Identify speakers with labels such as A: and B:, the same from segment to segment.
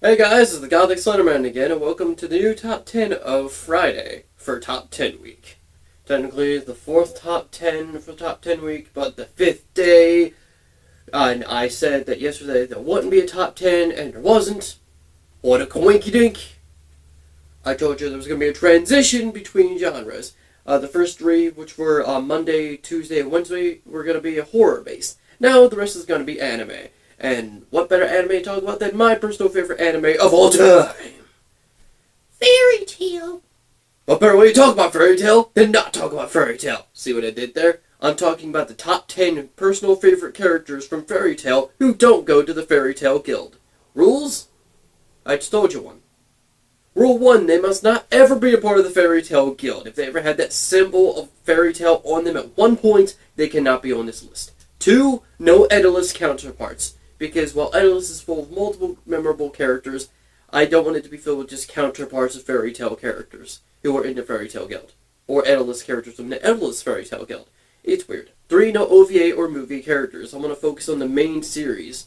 A: Hey guys, this is the Gothic Slenderman again, and welcome to the new top 10 of Friday for Top 10 Week. Technically, the fourth top 10 for Top 10 Week, but the fifth day. And I said that yesterday there wouldn't be a top 10, and there wasn't. What a coinky dink! I told you there was going to be a transition between genres. The first three, which were Monday, Tuesday, and Wednesday, were going to be horror based. Now the rest is going to be anime. And what better anime to talk about than my personal favorite anime of all time? Fairy Tail. What better way to talk about Fairy Tail than not talk about Fairy Tail? See what I did there? I'm talking about the top 10 personal favorite characters from Fairy Tail who don't go to the Fairy Tail Guild. Rules? I just told you one. Rule 1, they must not ever be a part of the Fairy Tail Guild. If they ever had that symbol of Fairy Tail on them at one point, they cannot be on this list. 2, no Edalus counterparts. Because while Edalus is full of multiple memorable characters, I don't want it to be filled with just counterparts of Fairy Tail characters who are in the Fairy Tail Guild. Or Edalus characters from the Edalus Fairy Tail Guild. It's weird. 3, no OVA or movie characters. I'm going to focus on the main series.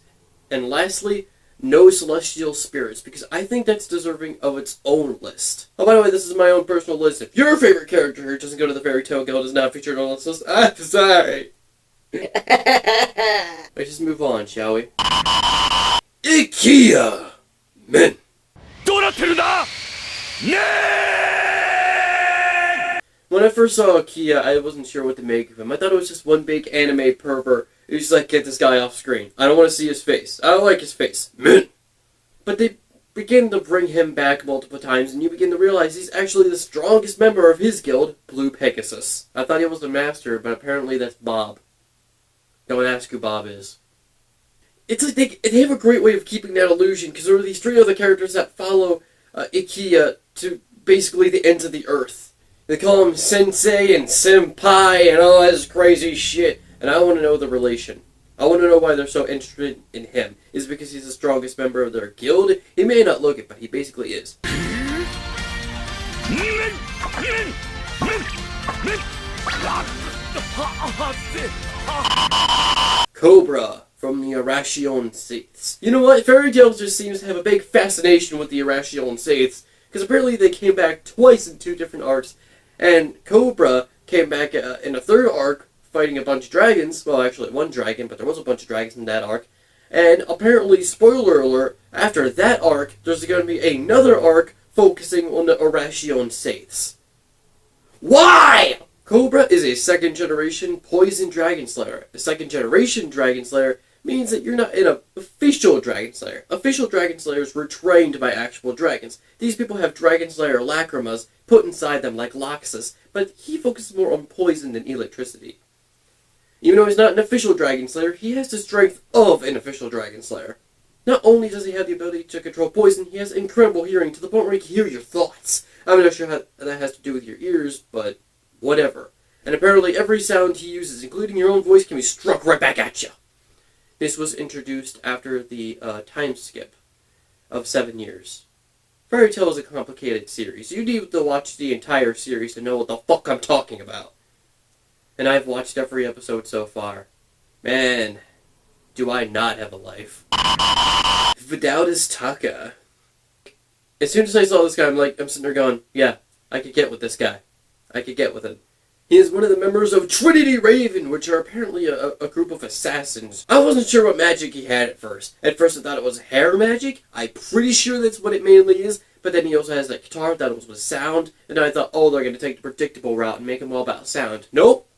A: And lastly, no celestial spirits, because I think that's deserving of its own list. Oh, by the way, this is my own personal list. If your favorite character who doesn't go to the Fairy Tail Guild is not featured on this list, I'm sorry. Let's just move on, shall we? IKEA! Men! When I first saw IKEA, I wasn't sure what to make of him. I thought it was just one big anime pervert who's just like, get this guy off screen. I don't want to see his face. I don't like his face. Men! But they begin to bring him back multiple times, and you begin to realize he's actually the strongest member of his guild, Blue Pegasus. I thought he was the master, but apparently that's Bob. Don't ask who Bob is. It's like they have a great way of keeping that illusion, because there are these 3 other characters that follow IKEA to basically the ends of the earth. They call him Sensei and Senpai and all this crazy shit, and I want to know the relation. I want to know why they're so interested in him. Is it because he's the strongest member of their guild? He may not look it, but he basically is. Cobra from the Irration Saiths. You know what? Fairy Tail just seems to have a big fascination with the Irration Saiths, because apparently they came back twice in 2 different arcs, and Cobra came back in a 3rd arc fighting a bunch of dragons. Well, actually 1 dragon, but there was a bunch of dragons in that arc. And apparently, spoiler alert, after that arc, there's going to be another arc focusing on the Irration Saiths. Why? Cobra is a 2nd generation poison dragon slayer. A 2nd generation dragon slayer means that you're not an official dragon slayer. Official dragon slayers were trained by actual dragons. These people have dragon slayer lacrimas put inside them like Loxus, but he focuses more on poison than electricity. Even though he's not an official dragon slayer, he has the strength of an official dragon slayer. Not only does he have the ability to control poison, he has incredible hearing to the point where he can hear your thoughts. I'm not sure how that has to do with your ears, but whatever. And apparently every sound he uses, including your own voice, can be struck right back at you. This was introduced after the time skip of 7 years. Fairy Tail is a complicated series. You need to watch the entire series to know what the fuck I'm talking about. And I've watched every episode so far. Man, do I not have a life. Vidal's Taka. As soon as I saw this guy, I'm sitting there going, yeah, I could get with this guy. I could get with him. He is one of the members of Trinity Raven, which are apparently a group of assassins. I wasn't sure what magic he had at first. At first I thought it was hair magic. I'm pretty sure that's what it mainly is. But then he also has that guitar. I thought it was with sound. And I thought, oh, they're going to take the predictable route and make him all about sound. Nope.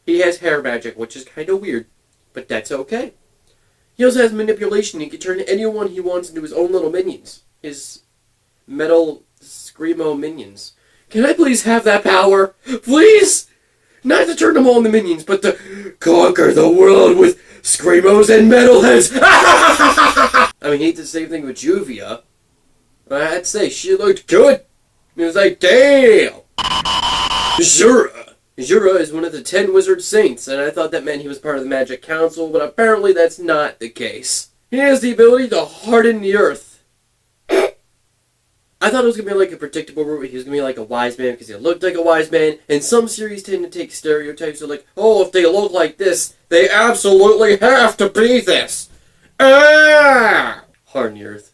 A: He has hair magic, which is kind of weird. But that's okay. He also has manipulation. He can turn anyone he wants into his own little minions. His metal Screamo minions. Can I please have that power? Please? Not to turn them all into minions, but to conquer the world with Screamos and metalheads. I mean, he did the same thing with Juvia. But I had to say, she looked good. It was like, damn. Jura. Jura is one of the 10 wizard saints, and I thought that meant he was part of the Magic Council, but apparently that's not the case. He has the ability to harden the earth. I thought it was going to be like a predictable route. He was going to be like a wise man because he looked like a wise man. And some series tend to take stereotypes. They're like, oh, if they look like this, they absolutely have to be this. Ah! harden the earth.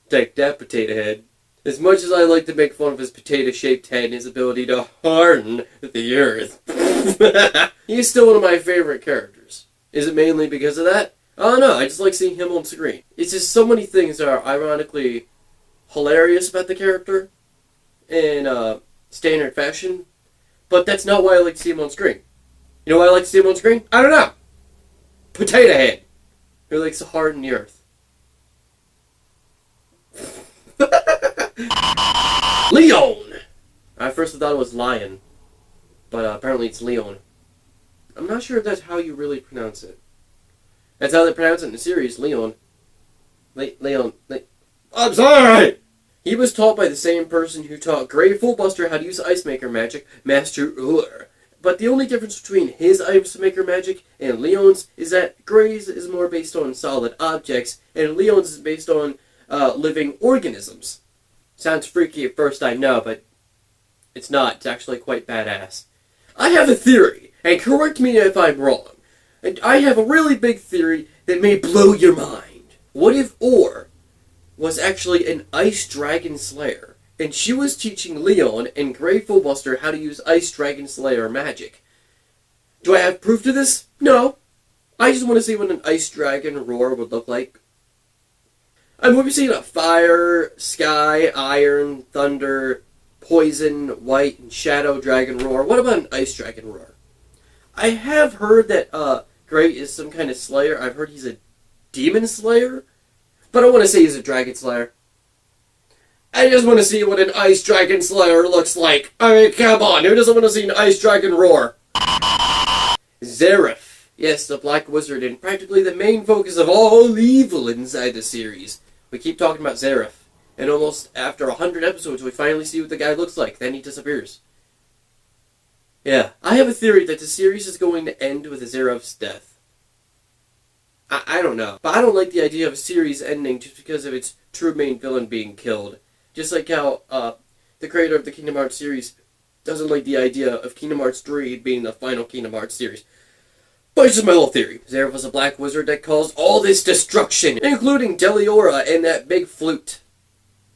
A: Take that, Potato Head. As much as I like to make fun of his potato-shaped head and his ability to harden the earth, he's still one of my favorite characters. Is it mainly because of that? I don't know, I just like seeing him on screen. It's just so many things that are ironically hilarious about the character in standard fashion, but that's not why I like to see him on screen. You know why I like to see him on screen? I don't know. Potato Head, who likes to harden the earth. Leon! I first thought it was lion, but apparently it's Leon. I'm not sure if that's how you really pronounce it. That's how they pronounce it in the series, Leon. Leon. I'm sorry! He was taught by the same person who taught Gray Fullbuster how to use Ice Maker magic, Master Uller. But the only difference between his Ice Maker magic and Leon's is that Gray's is more based on solid objects, and Leon's is based on living organisms. Sounds freaky at first, I know, but it's not. It's actually quite badass. I have a theory, and correct me if I'm wrong. And I have a really big theory that may blow your mind. What if Or was actually an Ice Dragon Slayer, and she was teaching Leon and Gray Fullbuster how to use Ice Dragon Slayer magic? Do I have proof to this? No. I just want to see what an Ice Dragon roar would look like. I mean, we've seen a fire, sky, iron, thunder, poison, white, and shadow dragon roar. What about an ice dragon roar? I have heard that Gray is some kind of slayer. I've heard he's a demon slayer, but I want to say he's a dragon slayer. I just want to see what an ice dragon slayer looks like. I mean, come on, who doesn't want to see an ice dragon roar? Zeref. Yes, the Black Wizard, and practically the main focus of all evil inside the series. We keep talking about Zeref, and almost after 100 episodes, we finally see what the guy looks like. Then he disappears. Yeah, I have a theory that the series is going to end with Zeref's death. I don't know, but I don't like the idea of a series ending just because of its true main villain being killed. Just like how the creator of the Kingdom Hearts series doesn't like the idea of Kingdom Hearts 3 being the final Kingdom Hearts series. But it's just my little theory. Zeref was a black wizard that caused all this destruction, including Deliora and that big flute.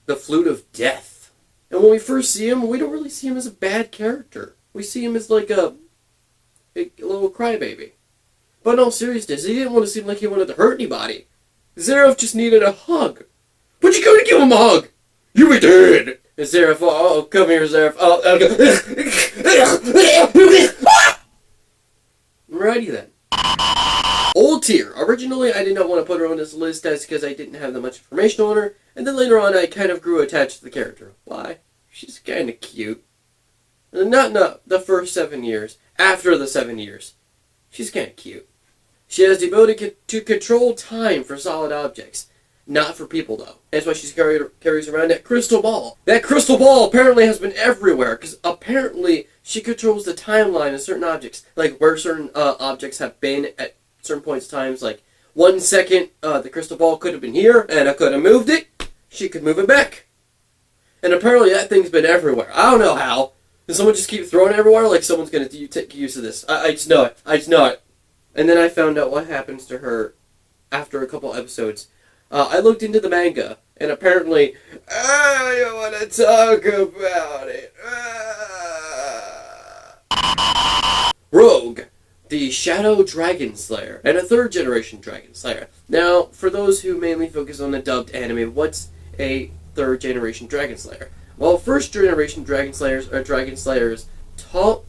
A: The Flute of Death. And when we first see him, we don't really see him as a bad character. We see him as like a little crybaby. But in all seriousness, he didn't want to seem like he wanted to hurt anybody. Zeref just needed a hug. But you gotta give him a hug! You be dead! And Zeref, oh, come here, Zeref. Alrighty then. Old Tier. Originally, I did not want to put her on this list as because I didn't have that much information on her, and then later on I kind of grew attached to the character. Why? She's kind of cute. Not the first 7 years. After the 7 years. She's kind of cute. She has the ability to control time for solid objects. Not for people, though. That's why she carries around that crystal ball. That crystal ball apparently has been everywhere, because apparently she controls the timeline of certain objects. Like where certain objects have been at certain points in times. Like 1 second, the crystal ball could have been here, and I could have moved it. She could move it back. And apparently that thing's been everywhere. I don't know how. Does someone just keep throwing it everywhere? Like someone's going to take use of this. I just know it. I just know it. And then I found out what happens to her after a couple episodes. I looked into the manga, and apparently, I don't want to talk about it. Rogue, the Shadow Dragon Slayer, and a third-generation Dragon Slayer. Now, for those who mainly focus on the dubbed anime, what's a third-generation Dragon Slayer? Well, first-generation Dragon Slayers are Dragon Slayers taught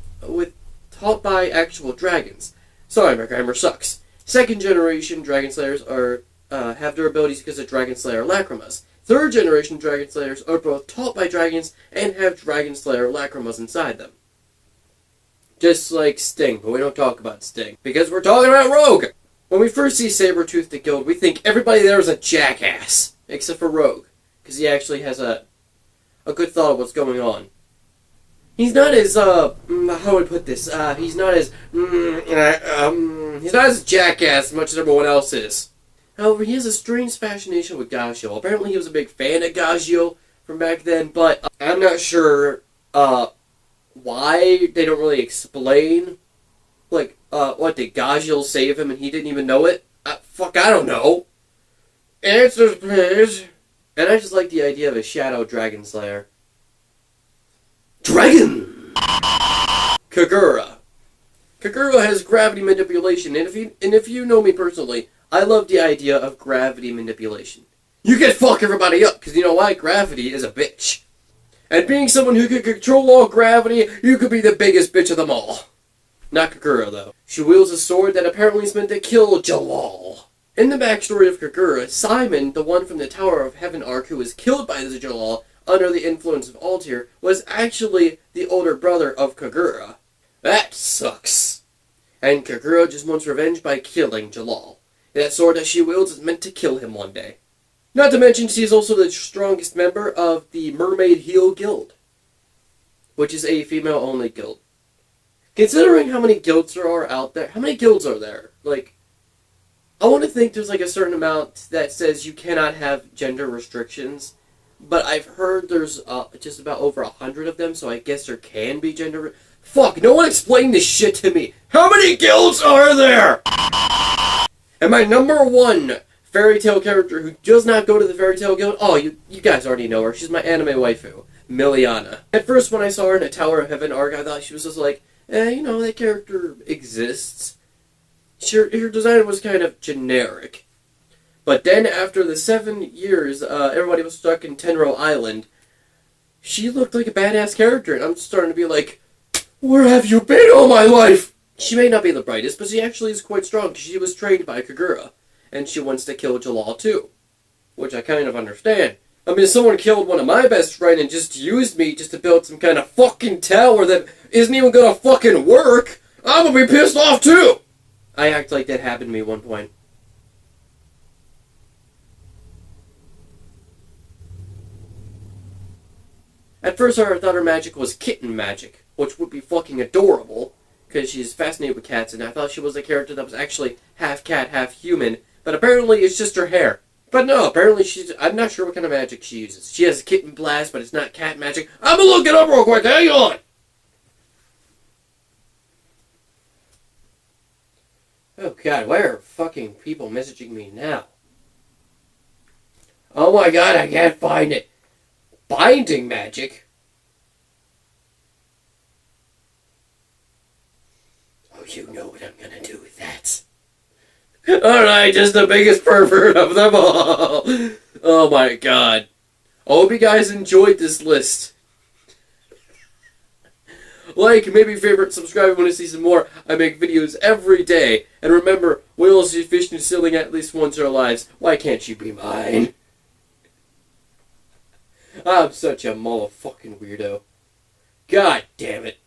A: by actual dragons. Sorry, my grammar sucks. Second-generation Dragon Slayers are have their abilities because of Dragon Slayer Lacrimas. Third-generation Dragon Slayers are both taught by dragons and have Dragon Slayer Lacrimas inside them. Just like Sting, but we don't talk about Sting, because we're talking about Rogue! When we first see Sabretooth the Guild, we think everybody there is a jackass, except for Rogue, because he actually has a good thought of what's going on. He's not as, how would I put this, he's not as jackass as much as everyone else is. However, he has a strange fascination with Gajeel. Apparently he was a big fan of Gajeel from back then, but I'm not sure, why they don't really explain, like, what, did Gajeel save him and he didn't even know it? Fuck, I don't know. Answers, please. And I just like the idea of a shadow dragon slayer. Dragon! Kagura. Kagura has gravity manipulation, and if you know me personally, I love the idea of gravity manipulation. You can fuck everybody up, because you know why? Gravity is a bitch. And being someone who can control all gravity, you could be the biggest bitch of them all. Not Kagura, though. She wields a sword that apparently is meant to kill Jalal. In the backstory of Kagura, Simon, the one from the Tower of Heaven arc who was killed by the Jalal under the influence of Altair, was actually the older brother of Kagura. That sucks. And Kagura just wants revenge by killing Jalal. That sword that she wields is meant to kill him one day. Not to mention, she is also the strongest member of the Mermaid Heel Guild, which is a female-only guild. Considering how many guilds there are out there, how many guilds are there? Like, I want to think there's like a certain amount that says you cannot have gender restrictions, but I've heard there's just about over 100 of them, so I guess there can be gender. Fuck! No one explained this shit to me. How many guilds are there? And my number one fairy tale character who does not go to the fairy tale guild. Oh, you guys already know her. She's my anime waifu, Miliana. At first, when I saw her in a Tower of Heaven arc, I thought she was just like, you know, that character exists. Her design was kind of generic. But then, after the 7 years, everybody was stuck in Tenro Island, she looked like a badass character, and I'm starting to be like, where have you been all my life? She may not be the brightest, but she actually is quite strong, because she was trained by Kagura, and she wants to kill Jalal too. Which I kind of understand. I mean, if someone killed one of my best friends and just used me just to build some kind of fucking tower that isn't even gonna fucking work, I'm gonna be pissed off too! I act like that happened to me at one point. At first I thought her magic was kitten magic, which would be fucking adorable, because she's fascinated with cats, and I thought she was a character that was actually half cat, half human, but apparently it's just her hair. But no, apparently I'm not sure what kind of magic she uses. She has a kitten blast, but it's not cat magic. I'm gonna look it up real quick, hang on! Oh god, why are fucking people messaging me now? Oh my god, I can't find it. Binding magic? Oh, you know what I'm gonna do with that. Alright, just the biggest pervert of them all. Oh my god. I hope you guys enjoyed this list. Like, maybe favorite, subscribe if you want to see some more. I make videos every day. And remember, whales see fish and sailing at least once in our lives. Why can't you be mine? I'm such a motherfucking weirdo. God damn it.